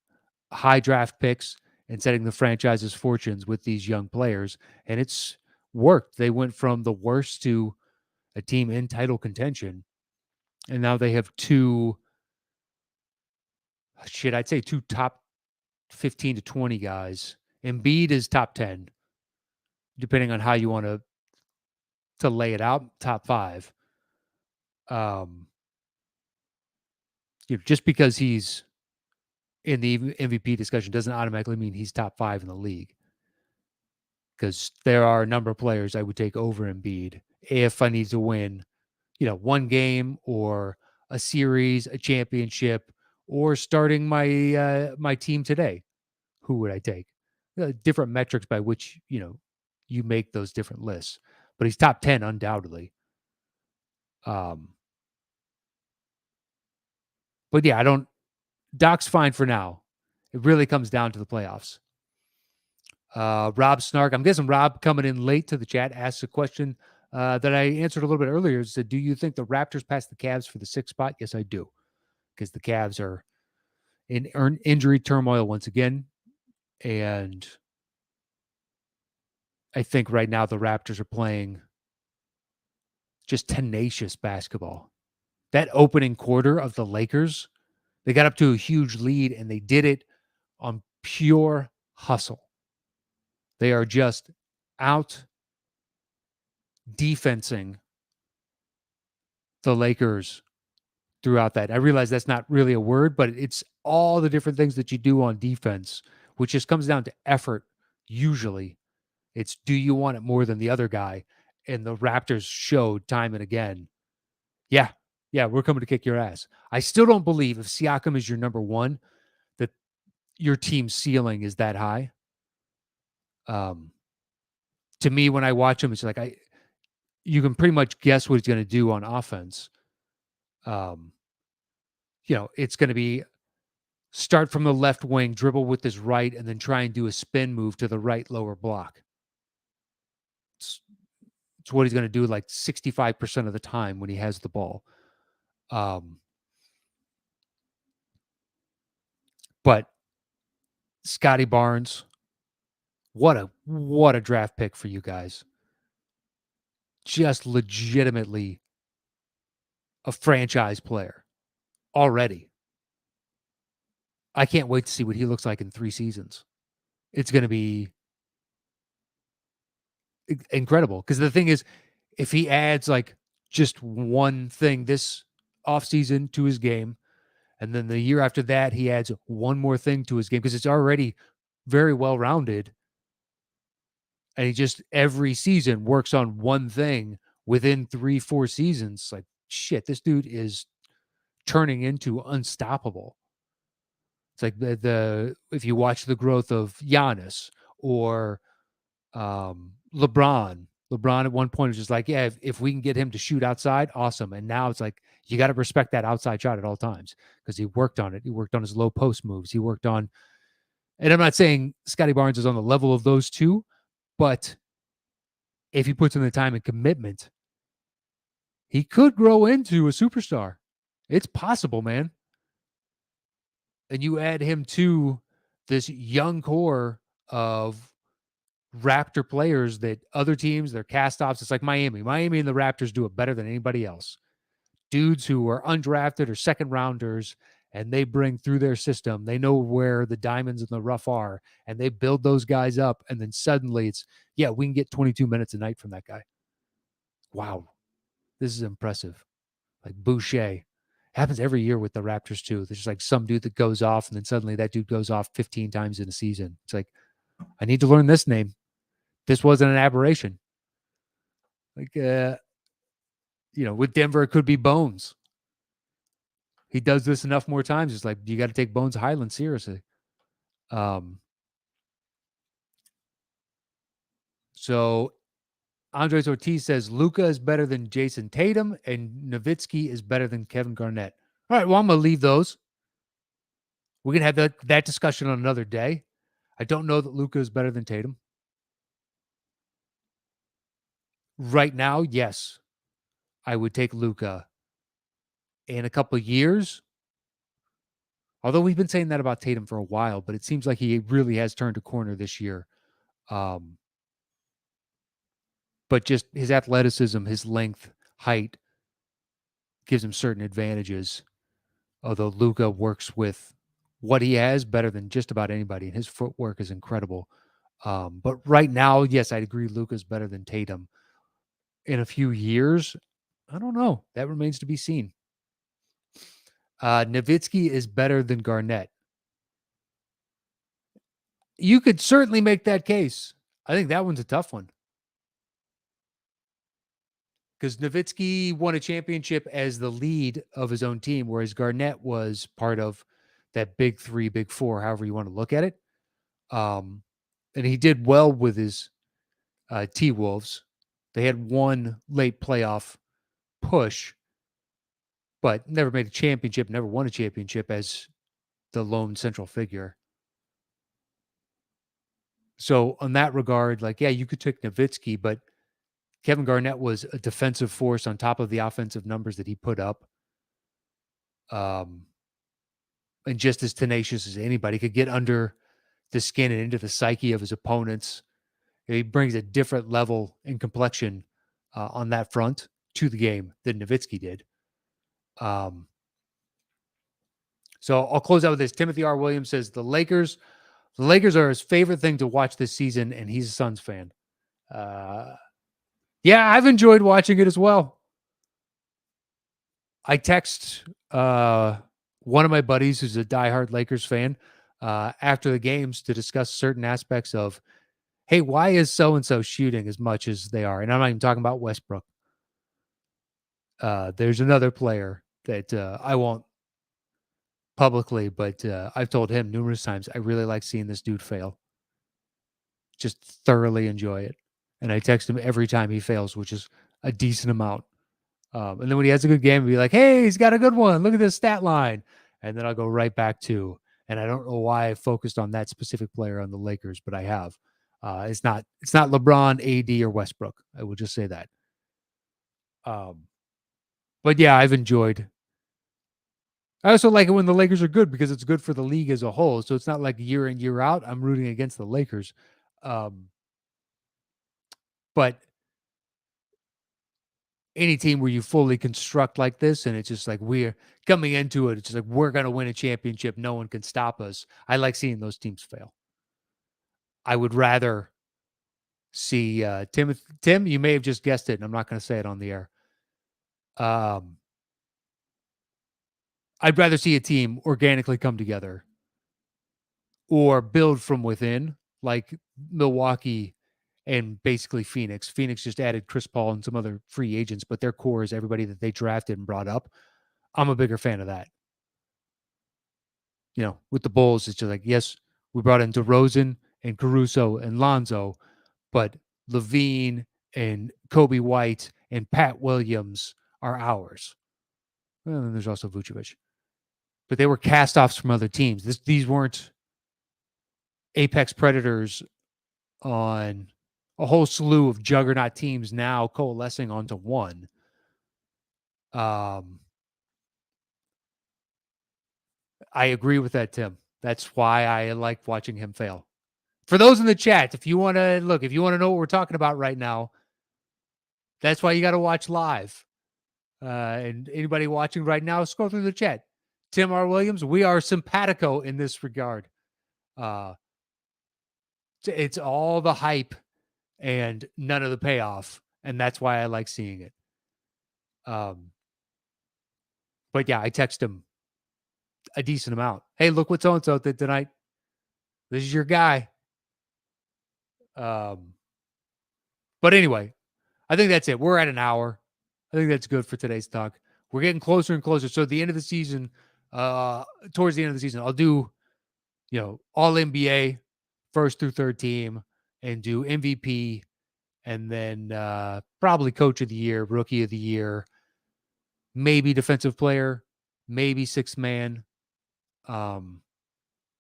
Speaker 1: high draft picks and setting the franchise's fortunes with these young players. And it's worked. They went from the worst to a team in title contention. And now they have I'd say two top 15 to 20 guys. Embiid is top 10, depending on how you want to lay it out, top 5. Just because he's in the MVP discussion doesn't automatically mean he's top 5 in the league. Because there are a number of players I would take over Embiid if I need to win, one game or a series, a championship, or starting my team today. Who would I take? Different metrics by which, you make those different lists. But he's top 10 undoubtedly. But yeah, Doc's fine for now. It really comes down to the playoffs. Rob Snark, I'm guessing Rob coming in late to the chat asks a question that I answered a little bit earlier. Said, do you think the Raptors pass the Cavs for the 6th spot? Yes, I do, because the Cavs are in injury turmoil once again, and I think right now the Raptors are playing just tenacious basketball. That opening quarter of the Lakers, they got up to a huge lead and they did it on pure hustle. They are just out defensing the Lakers throughout that. I realize that's not really a word, but it's all the different things that you do on defense, which just comes down to effort. Usually, it's do you want it more than the other guy? And the Raptors showed time and again, yeah, yeah, we're coming to kick your ass. I still don't believe if Siakam is your number one, that your team's ceiling is that high. Um, to me, when I watch him, it's like you can pretty much guess what he's going to do on offense. Um, it's going to be start from the left wing, dribble with his right, and then try and do a spin move to the right lower block. It's, it's what he's going to do like 65% of the time when he has the ball. But Scotty Barnes, what a draft pick for you guys. Just legitimately a franchise player already. I can't wait to see what he looks like in 3 seasons. It's going to be incredible, because the thing is, if he adds like just one thing this offseason to his game, and then the year after that he adds one more thing to his game, because it's already very well rounded, and he just every season works on one thing within 3-4 seasons, like shit, this dude is turning into unstoppable. It's like the if you watch the growth of Giannis or LeBron. LeBron at one point was just like, yeah, if we can get him to shoot outside, awesome. And now it's like, you got to respect that outside shot at all times, because he worked on it. He worked on his low post moves. He worked on, and I'm not saying Scotty Barnes is on the level of those two, but if he puts in the time and commitment, he could grow into a superstar. It's possible, man. And you add him to this young core of Raptor players that other teams, they're cast-offs. It's like Miami. Miami and the Raptors do it better than anybody else. Dudes who are undrafted or second rounders, and they bring through their system. They know where the diamonds in the rough are, and they build those guys up. And then suddenly it's, yeah, we can get 22 minutes a night from that guy. Wow. This is impressive. Like Boucher. Happens every year with the Raptors too. There's just like some dude that goes off, and then suddenly that dude goes off 15 times in a season. It's like, I need to learn this name. This wasn't an aberration. Like, with Denver, it could be Bones. He does this enough more times. It's like, you got to take Bones Highland seriously. So Andres Ortiz says Luka is better than Jason Tatum and Nowitzki is better than Kevin Garnett. All right, well, I'm going to leave those. We can have that discussion on another day. I don't know that Luka is better than Tatum. Right now, yes, I would take Luka. In a couple of years, although we've been saying that about Tatum for a while, but it seems like he really has turned a corner this year. But just his athleticism, his length, height gives him certain advantages. Although Luka works with what he has better than just about anybody, and his footwork is incredible. But right now, yes, I'd agree Luka's better than Tatum. In a few years, I don't know. That remains to be seen. Nowitzki is better than Garnett. You could certainly make that case. I think that one's a tough one, because Nowitzki won a championship as the lead of his own team, whereas Garnett was part of that big three, big four, however you want to look at it. And he did well with his T-Wolves. They had one late playoff push, but never made a championship, never won a championship as the lone central figure. So on that regard, like, yeah, you could take Nowitzki, but Kevin Garnett was a defensive force on top of the offensive numbers that he put up. And just as tenacious as anybody, could get under the skin and into the psyche of his opponents. He brings a different level and complexion on that front to the game than Nowitzki did. So I'll close out with this. Timothy R. Williams says the Lakers are his favorite thing to watch this season, and he's a Suns fan. Yeah, I've enjoyed watching it as well. I text one of my buddies who's a diehard Lakers fan after the games to discuss certain aspects of, hey, why is so-and-so shooting as much as they are? And I'm not even talking about Westbrook. There's another player that I won't publicly, but I've told him numerous times, I really like seeing this dude fail. Just thoroughly enjoy it. And I text him every time he fails, which is a decent amount. And then when he has a good game, I'll be like, hey, he's got a good one. Look at this stat line. And then I'll go right back to, and I don't know why I focused on that specific player on the Lakers, but I have. It's not LeBron, AD, or Westbrook. I will just say that. But yeah, I've enjoyed. I also like it when the Lakers are good because it's good for the league as a whole. So it's not like year in, year out, I'm rooting against the Lakers. But any team where you fully construct like this and it's just like we're coming into it, it's just like we're going to win a championship. No one can stop us. I like seeing those teams fail. I would rather see Tim, you may have just guessed it, and I'm not going to say it on the air. I'd rather see a team organically come together or build from within, like Milwaukee and basically Phoenix. Phoenix just added Chris Paul and some other free agents, but their core is everybody that they drafted and brought up. I'm a bigger fan of that. You know, with the Bulls, it's just like, yes, we brought in DeRozan and Caruso and Lonzo, but Levine and Kobe White and Pat Williams are ours. Well, and there's also Vucevic. But they were cast-offs from other teams. These weren't apex predators on a whole slew of juggernaut teams now coalescing onto one. I agree with that, Tim. That's why I like watching him fail. For those in the chat, if you want to know what we're talking about right now, that's why you got to watch live. And anybody watching right now, scroll through the chat. Tim R. Williams, we are simpatico in this regard. It's all the hype and none of the payoff, and that's why I like seeing it. But yeah, I text him a decent amount. Hey, look what so-and-so did tonight. This is your guy. But anyway, I think that's it. We're at an hour. I think that's good for today's talk. We're getting closer and closer. So at the end of the season, towards the end of the season, I'll do, all NBA, first through third team, and do MVP, and then probably coach of the year, rookie of the year, maybe defensive player, maybe sixth man,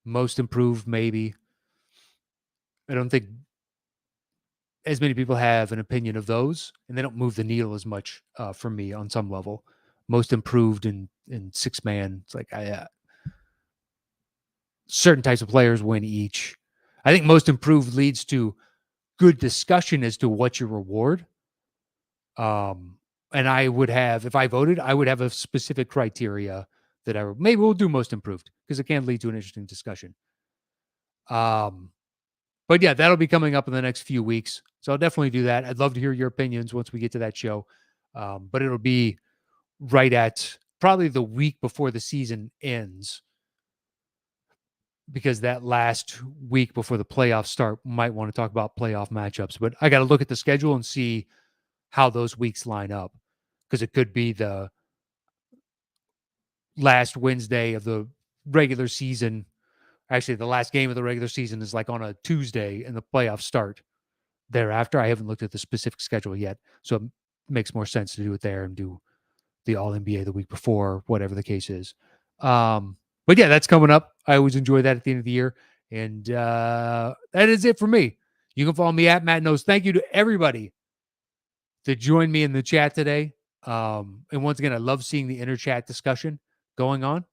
Speaker 1: most improved, maybe. I don't think as many people have an opinion of those, and they don't move the needle as much for me on some level. Most improved in six man. It's like certain types of players win each. I think most improved leads to good discussion as to what your reward. And I would have, if I voted, I would have a specific criteria that maybe we'll do most improved because it can lead to an interesting discussion. But yeah, that'll be coming up in the next few weeks. So I'll definitely do that. I'd love to hear your opinions once we get to that show. But it'll be right at probably the week before the season ends, because that last week before the playoffs start, might want to talk about playoff matchups. But I got to look at the schedule and see how those weeks line up, because it could be the last Wednesday of the regular season. Actually, the last game of the regular season is like on a Tuesday and the playoffs start thereafter. I haven't looked at the specific schedule yet, so it makes more sense to do it there and do the All NBA the week before, whatever the case is. But yeah, that's coming up. I always enjoy that at the end of the year. And that is it for me. You can follow me at Matt Knost. Thank you to everybody to join me in the chat today. And once again, I love seeing the inner chat discussion going on.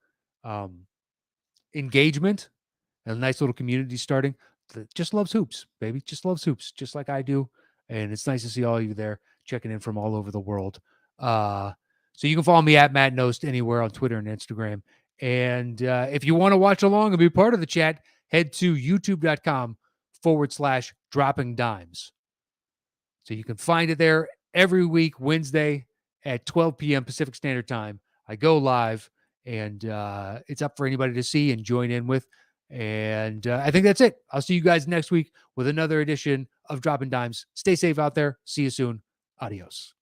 Speaker 1: Engagement, a nice little community starting that just loves hoops, baby. Just loves hoops, just like I do. And it's nice to see all of you there checking in from all over the world. So you can follow me at Matt Knost anywhere on Twitter and Instagram. And if you want to watch along and be part of the chat, head to youtube.com/dropping dimes. So you can find it there every week, Wednesday at 12 p.m. Pacific Standard Time. I go live, and it's up for anybody to see and join in with. And I think that's it. I'll see you guys next week with another edition of Dropping Dimes. Stay safe out there. See you soon. Adios.